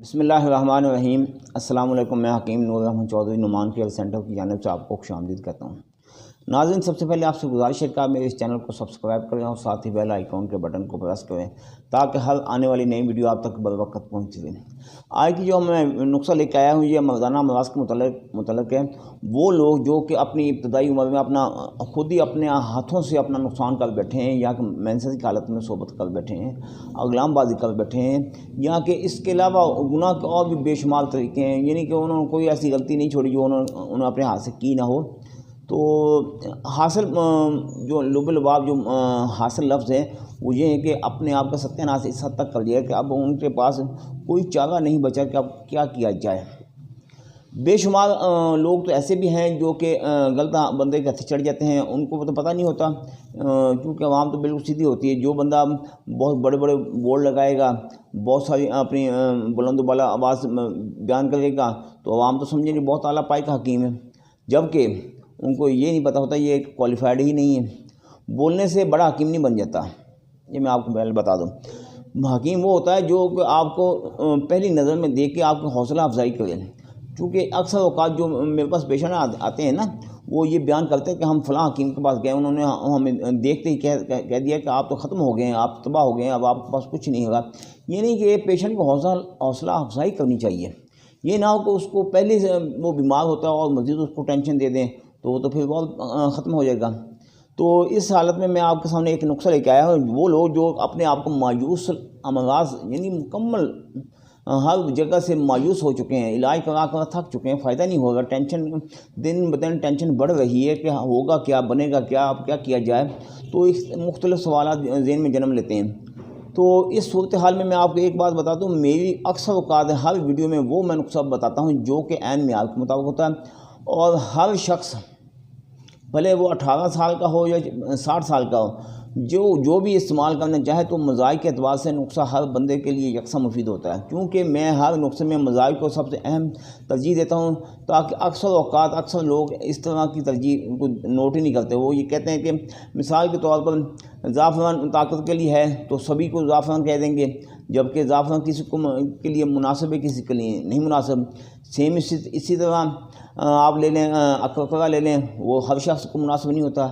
بسم اللہ الرحمن الرحیم۔ السلام علیکم، میں حکیم نور رحمن چودھری نعمان کیئر سینٹر کی جانب سے آپ کو خوش آمدید کہتا ہوں۔ ناظرین، سب سے پہلے آپ سے گزارش ہے کہ آپ میرے اس چینل کو سبسکرائب کریں اور ساتھ ہی بیل آئیکن کے بٹن کو پریس کریں تاکہ ہر آنے والی نئی ویڈیو آپ تک بروقت پہنچ سکے۔ آج کی جو میں نسخہ لے کے آیا ہوں یہ مردانہ امراض کے متعلق ہے۔ وہ لوگ جو کہ اپنی ابتدائی عمر میں خود ہی اپنے ہاتھوں سے اپنا نقصان کر بیٹھے ہیں، یا کہ مینسز کی حالت میں صحبت کر بیٹھے ہیں، اغلام بازی کر بیٹھے ہیں، یا کہ اس کے علاوہ گناہ کے اور بھی بے شمار طریقے ہیں، یعنی کہ انہوں نے کوئی ایسی غلطی نہیں چھوڑی جو انہوں نے اپنے ہاتھ سے کی نہ ہو۔ تو حاصل جو لب لباب جو حاصل لفظ ہے وہ یہ ہے کہ اپنے آپ کا ستیہ ناش اس حد تک کر لیا کہ اب ان کے پاس کوئی چارہ نہیں بچا کہ اب کیا کیا جائے۔ بے شمار لوگ تو ایسے بھی ہیں جو کہ غلط بندے کے ہاتھ چڑھ جاتے ہیں، ان کو تو پتہ نہیں ہوتا، کیونکہ عوام تو بالکل سیدھی ہوتی ہے۔ جو بندہ بہت بڑے بڑے بورڈ لگائے گا، بہت ساری اپنی بلند و بالا آواز بیان کرے گا تو عوام تو سمجھے کہ بہت اعلیٰ پائے کا حکیم ہے، جبکہ ان کو یہ نہیں پتہ ہوتا یہ کوالیفائڈ ہی نہیں ہے۔ بولنے سے بڑا حکیم نہیں بن جاتا، یہ میں آپ کو پہلے بتا دوں۔ حکیم وہ ہوتا ہے جو کہ آپ کو پہلی نظر میں دیکھ کے آپ کو حوصلہ افزائی کرے، کیونکہ اکثر اوقات جو میرے پاس پیشنٹ آتے ہیں نا، وہ یہ بیان کرتے ہیں کہ ہم فلاں حکیم کے پاس گئے، انہوں نے ہمیں دیکھتے ہی کہہ دیا کہ آپ تو ختم ہو گئے ہیں، آپ تباہ ہو گئے ہیں، اب آپ کے پاس کچھ نہیں ہوگا۔ یہ نہیں کہ پیشنٹ کو حوصلہ افزائی کرنی چاہیے، یہ نہ ہو کہ اس کو پہلے سے وہ بیمار ہوتا ہے اور مزید اس کو ٹینشن دے دیں تو وہ تو پھر بہت ختم ہو جائے گا۔ تو اس حالت میں میں آپ کے سامنے ایک نسخہ لے کے آیا ہوں۔ وہ لوگ جو اپنے آپ کو مایوس امراض یعنی مکمل ہر جگہ سے مایوس ہو چکے ہیں، علاج کرا کر تھک چکے ہیں، فائدہ نہیں ہوگا، ٹینشن دن بدن ٹینشن بڑھ رہی ہے کہ ہوگا کیا، بنے گا کیا، اب کیا کیا جائے، تو اس مختلف سوالات ذہن میں جنم لیتے ہیں۔ تو اس صورتحال میں آپ کو ایک بات بتا دوں، میری اکثر اوقات ہر ویڈیو میں وہ میں نسخہ بتاتا ہوں جو کہ عین معیار کے مطابق ہوتا ہے، اور ہر شخص بھلے وہ 18 سال کا ہو یا 60 سال کا ہو، جو بھی استعمال کرنا چاہے تو مزاج کے اعتبار سے نسخہ ہر بندے کے لیے یکساں مفید ہوتا ہے، کیونکہ میں ہر نسخے میں مزاج کو سب سے اہم ترجیح دیتا ہوں، تاکہ اکثر لوگ اس طرح کی ترجیح کو نوٹ ہی نہیں کرتے۔ وہ یہ کہتے ہیں کہ مثال کے طور پر زعفران طاقت کے لیے ہے تو سبھی کو زعفران کہہ دیں گے، جبکہ زعفران کسی کے لیے مناسب ہے، کسی کے لیے نہیں مناسب۔ سیم اسی طرح آپ لے لیں اکرکرا لے لیں، وہ ہر شخص کو مناسب نہیں ہوتا۔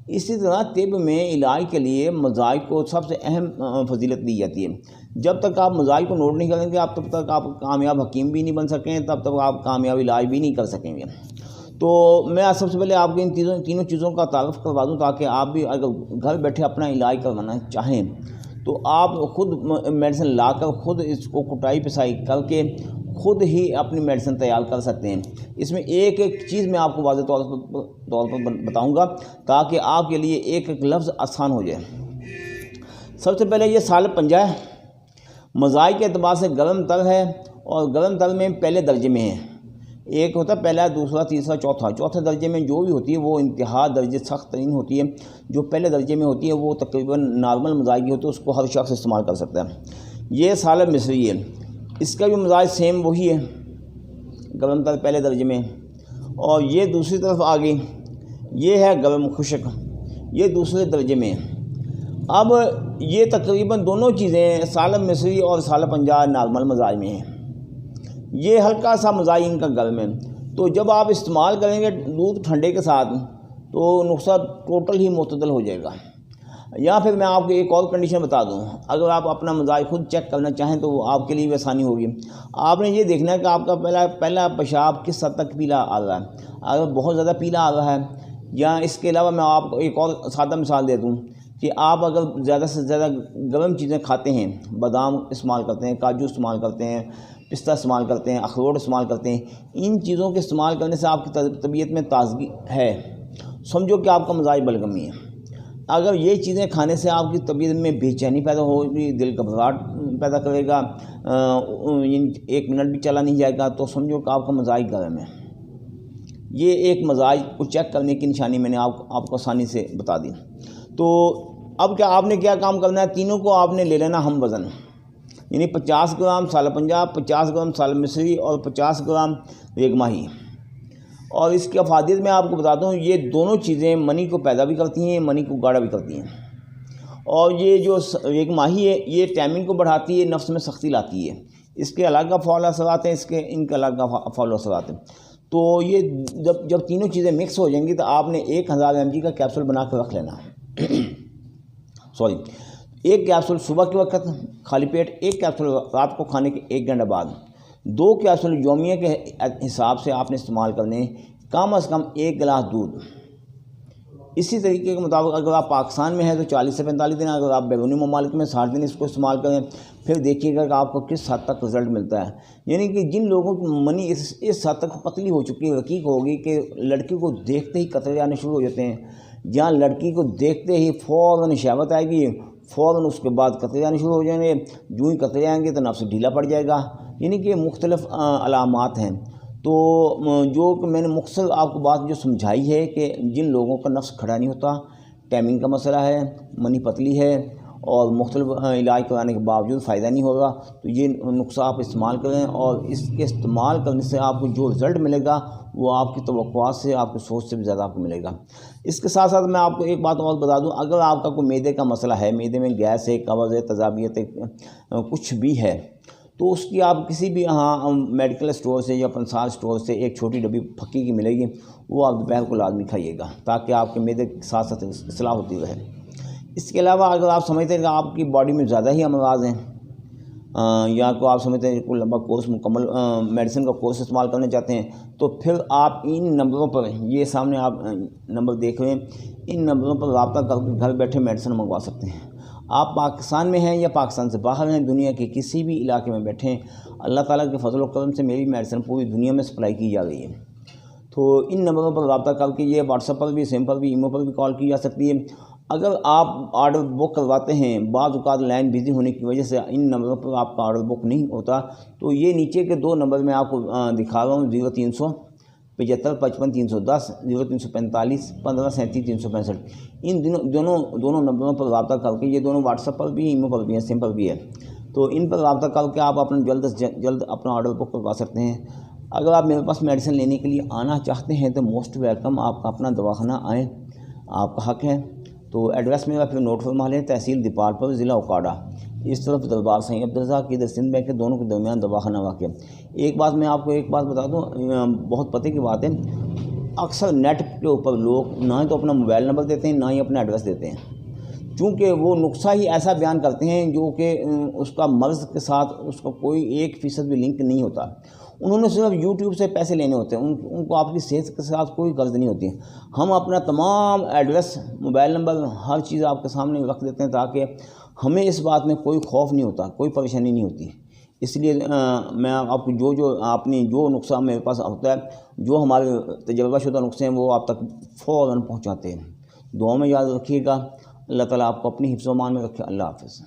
اسی طرح طب میں علاج کے لیے مزاج کو سب سے اہم فضیلت دی جاتی ہے۔ جب تک آپ مزاج کو نوٹ نہیں کریں گے تب تک آپ کامیاب حکیم بھی نہیں بن سکیں، تب تک آپ کامیاب علاج بھی نہیں کر سکیں گے۔ تو میں سب سے پہلے آپ کو ان تینوں چیزوں کا تعارف کروا دوں، تاکہ آپ بھی اگر گھر بیٹھے اپنا علاج کروانا چاہیں تو آپ خود میڈیسن لا کر، خود اس کو کٹائی پسائی کر کے خود ہی اپنی میڈیسن تیار کر سکتے ہیں۔ اس میں ایک چیز میں آپ کو واضح طور پر بتاؤں گا تاکہ آپ کے لیے ایک لفظ آسان ہو جائے۔ سب سے پہلے یہ سالب پنجہ ہے، مزاج کے اعتبار سے گرم تر ہے، اور گرم تر میں پہلے درجے میں ہے۔ ایک ہوتا ہے پہلا، دوسرا، تیسرا، چوتھے درجے میں جو بھی ہوتی ہے وہ انتہا درجے سخت ترین ہوتی ہے۔ جو پہلے درجے میں ہوتی ہے وہ تقریباً نارمل مزاج کی ہوتی ہے، اس کو ہر شخص استعمال کر سکتا ہے۔ یہ سالب مصری ہے، اس کا بھی مزاج سیم وہی ہے، گرم تر پہلے درجے میں۔ اور یہ دوسری طرف آ گئی، یہ ہے گرم خشک، یہ دوسرے درجے میں۔ اب یہ تقریباً دونوں چیزیں سالب مصری اور سالب پنجہ نارمل مزاج میں ہیں، یہ ہلکا سا مزاج ان کا گرم ہے۔ تو جب آپ استعمال کریں گے دودھ ٹھنڈے کے ساتھ تو نسخہ ٹوٹل ہی معتدل ہو جائے گا۔ یا پھر میں آپ کو ایک اور کنڈیشن بتا دوں، اگر آپ اپنا مزاج خود چیک کرنا چاہیں تو وہ آپ کے لیے بھی آسانی ہوگی۔ آپ نے یہ دیکھنا ہے کہ آپ کا پہلا پیشاب کس حد تک پیلا آ رہا ہے۔ اگر بہت زیادہ پیلا آ رہا ہے، یا اس کے علاوہ میں آپ کو ایک اور سادہ مثال دے دوں کہ آپ اگر زیادہ سے زیادہ گرم چیزیں کھاتے ہیں، بادام استعمال کرتے ہیں، کاجو استعمال کرتے ہیں، پستہ استعمال کرتے ہیں، اخروٹ استعمال کرتے ہیں، ان چیزوں کے استعمال کرنے سے آپ کی طبیعت میں تازگی ہے، سمجھو کہ آپ کا مزاج بلغمی ہے۔ اگر یہ چیزیں کھانے سے آپ کی طبیعت میں بے چینی پیدا ہوگی، دل گھبراہٹ پیدا کرے گا، ایک منٹ بھی چلا نہیں جائے گا، تو سمجھو کہ آپ کا مزاج گرم ہے۔ یہ ایک مزاج کو چیک کرنے کی نشانی میں نے آپ کو آسانی سے بتا دی۔ تو اب کیا آپ نے کیا کام کرنا ہے، تینوں کو آپ نے لے لینا ہم وزن، یعنی 50 گرام سالب پنجہ، 50 گرام سالب مصری اور 50 گرام ریگ ماہی۔ اور اس کی افادیت میں آپ کو بتاتا ہوں، یہ دونوں چیزیں منی کو پیدا بھی کرتی ہیں، منی کو گاڑھا بھی کرتی ہیں۔ اور یہ جو ریگ ماہی ہے یہ ٹائمنگ کو بڑھاتی ہے، نفس میں سختی لاتی ہے، اس کے الگ فعال اثرات ہیں، ان کے الگ فعال اثرات ہیں۔ تو یہ جب تینوں چیزیں مکس ہو جائیں گی تو آپ نے 1000 mg کا کیپسول بنا کے رکھ لینا سوری، ایک کیپسول صبح کے وقت خالی پیٹ، ایک کیپسول رات کو کھانے کے 1 گھنٹے بعد، 2 کیپسول یومیہ کے حساب سے آپ نے استعمال کرنے، کم از کم 1 گلاس دودھ۔ اسی طریقے کے مطابق اگر آپ پاکستان میں ہیں تو 40 سے 45 دن، اگر آپ بیرونی ممالک میں 60 دن اس کو استعمال کریں، پھر دیکھیے گا کہ آپ کو کس حد تک رزلٹ ملتا ہے۔ یعنی کہ جن لوگوں کی منی اس حد تک پتلی ہو چکی ہے، رقیق ہوگی کہ لڑکی کو دیکھتے ہی قطرے آنے شروع ہو جاتے ہیں، جہاں لڑکی کو دیکھتے ہی فوراً شہوت آئے گی، فوراً اس کے بعد قطرے آنے شروع ہو جائیں گے، جو ہی قطرے آئیں گے تو نفس ڈھیلا پڑ جائے گا، یعنی کہ مختلف علامات ہیں۔ تو جو کہ میں نے مختصر آپ کو بات جو سمجھائی ہے کہ جن لوگوں کا نفس کھڑا نہیں ہوتا، ٹائمنگ کا مسئلہ ہے، منی پتلی ہے اور مختلف علاج کرانے کے باوجود فائدہ نہیں ہوگا، تو یہ نسخہ آپ استعمال کریں، اور اس کے استعمال کرنے سے آپ کو جو رزلٹ ملے گا وہ آپ کی توقعات سے، آپ کی سوچ سے بھی زیادہ آپ کو ملے گا۔ اس کے ساتھ ساتھ میں آپ کو ایک بات اور بتا دوں، اگر آپ کا کوئی معدے کا مسئلہ ہے، معدے میں گیس ہے، قبض ہے، تیزابیت ہے، کچھ بھی ہے، تو اس کی آپ کسی بھی میڈیکل اسٹور سے یا پنسال اسٹور سے ایک چھوٹی ڈبی پھکی کی ملے گی، وہ آپ دوپہر کو لازمی کھائیے گا، تاکہ آپ کے معدے کے ساتھ ساتھ اصلاح ہوتی رہے۔ اس کے علاوہ اگر آپ سمجھتے ہیں کہ آپ کی باڈی میں زیادہ ہی امراض ہیں، یا کو آپ سمجھتے ہیں کوئی لمبا کورس مکمل میڈیسن کا کورس استعمال کرنا چاہتے ہیں، تو پھر آپ ان نمبروں پر، یہ سامنے آپ نمبر دیکھ رہے ہیں، ان نمبروں پر رابطہ کر کے گھر بیٹھے میڈیسن منگوا سکتے ہیں۔ آپ پاکستان میں ہیں یا پاکستان سے باہر ہیں، دنیا کے کسی بھی علاقے میں بیٹھیں، اللہ تعالیٰ کے فضل و کرم سے میری میڈیسن پوری دنیا میں سپلائی کی جا رہی ہے۔ تو ان نمبروں پر رابطہ کر کے، یہ واٹس ایپ پر بھی، سیم پر بھی، ایمو پر بھی کال کی جا سکتی ہے۔ اگر آپ آرڈر بک کرواتے ہیں، بعض اوقات لائن بزی ہونے کی وجہ سے ان نمبروں پر آپ کا آرڈر بک نہیں ہوتا، تو یہ نیچے کے 2 نمبر میں آپ کو دکھا رہا ہوں، 0375 55 310، 0345 15 37 365۔ ان دونوں نمبروں پر رابطہ کر کے، یہ دونوں واٹس ایپ پر بھی، ایمو پر بھی ہیں، سیم پر بھی ہے، تو ان پر رابطہ کر کے آپ اپنا جلد سے جلد اپنا آرڈر بک کروا سکتے ہیں۔ اگر آپ میرے پاس میڈیسن لینے کے لیے آنا چاہتے ہیں تو موسٹ ویلکم، آپ کا اپنا دواخانہ آئیں، آپ کا حق ہے۔ تو ایڈریس میرا پھر نوٹ فرما لیں، تحصیل دیپالپور، ضلع اوکاڑا، اس طرف دربار سائیں عبدالرزاق، ادھر سندھ بینک کے دونوں کے درمیان دواخانہ واقع ہے۔ ایک بات میں آپ کو بتا دوں، بہت پتہ کی بات ہے، اکثر نیٹ کے اوپر لوگ نہ تو اپنا موبائل نمبر دیتے ہیں، نہ ہی اپنا ایڈریس دیتے ہیں، چونکہ وہ نسخہ ہی ایسا بیان کرتے ہیں جو کہ اس کا مرض کے ساتھ اس کا کوئی 1% بھی لنک نہیں ہوتا۔ انہوں نے صرف یوٹیوب سے پیسے لینے ہوتے ہیں، ان کو آپ کی صحت کے ساتھ کوئی غرض نہیں ہوتی۔ ہم اپنا تمام ایڈریس، موبائل نمبر، ہر چیز آپ کے سامنے رکھ دیتے ہیں، تاکہ ہمیں اس بات میں کوئی خوف نہیں ہوتا، کوئی پریشانی نہیں ہوتی۔ اس لیے میں آپ کو جو نسخہ میرے پاس ہوتا ہے، جو ہمارے تجربہ شدہ نسخے ہیں، وہ آپ تک فوراً پہنچاتے ہیں۔ دعاؤں میں یاد رکھیے گا۔ اللہ تعالیٰ آپ کو اپنی حفظ و امان میں رکھے۔ اللہ حافظ۔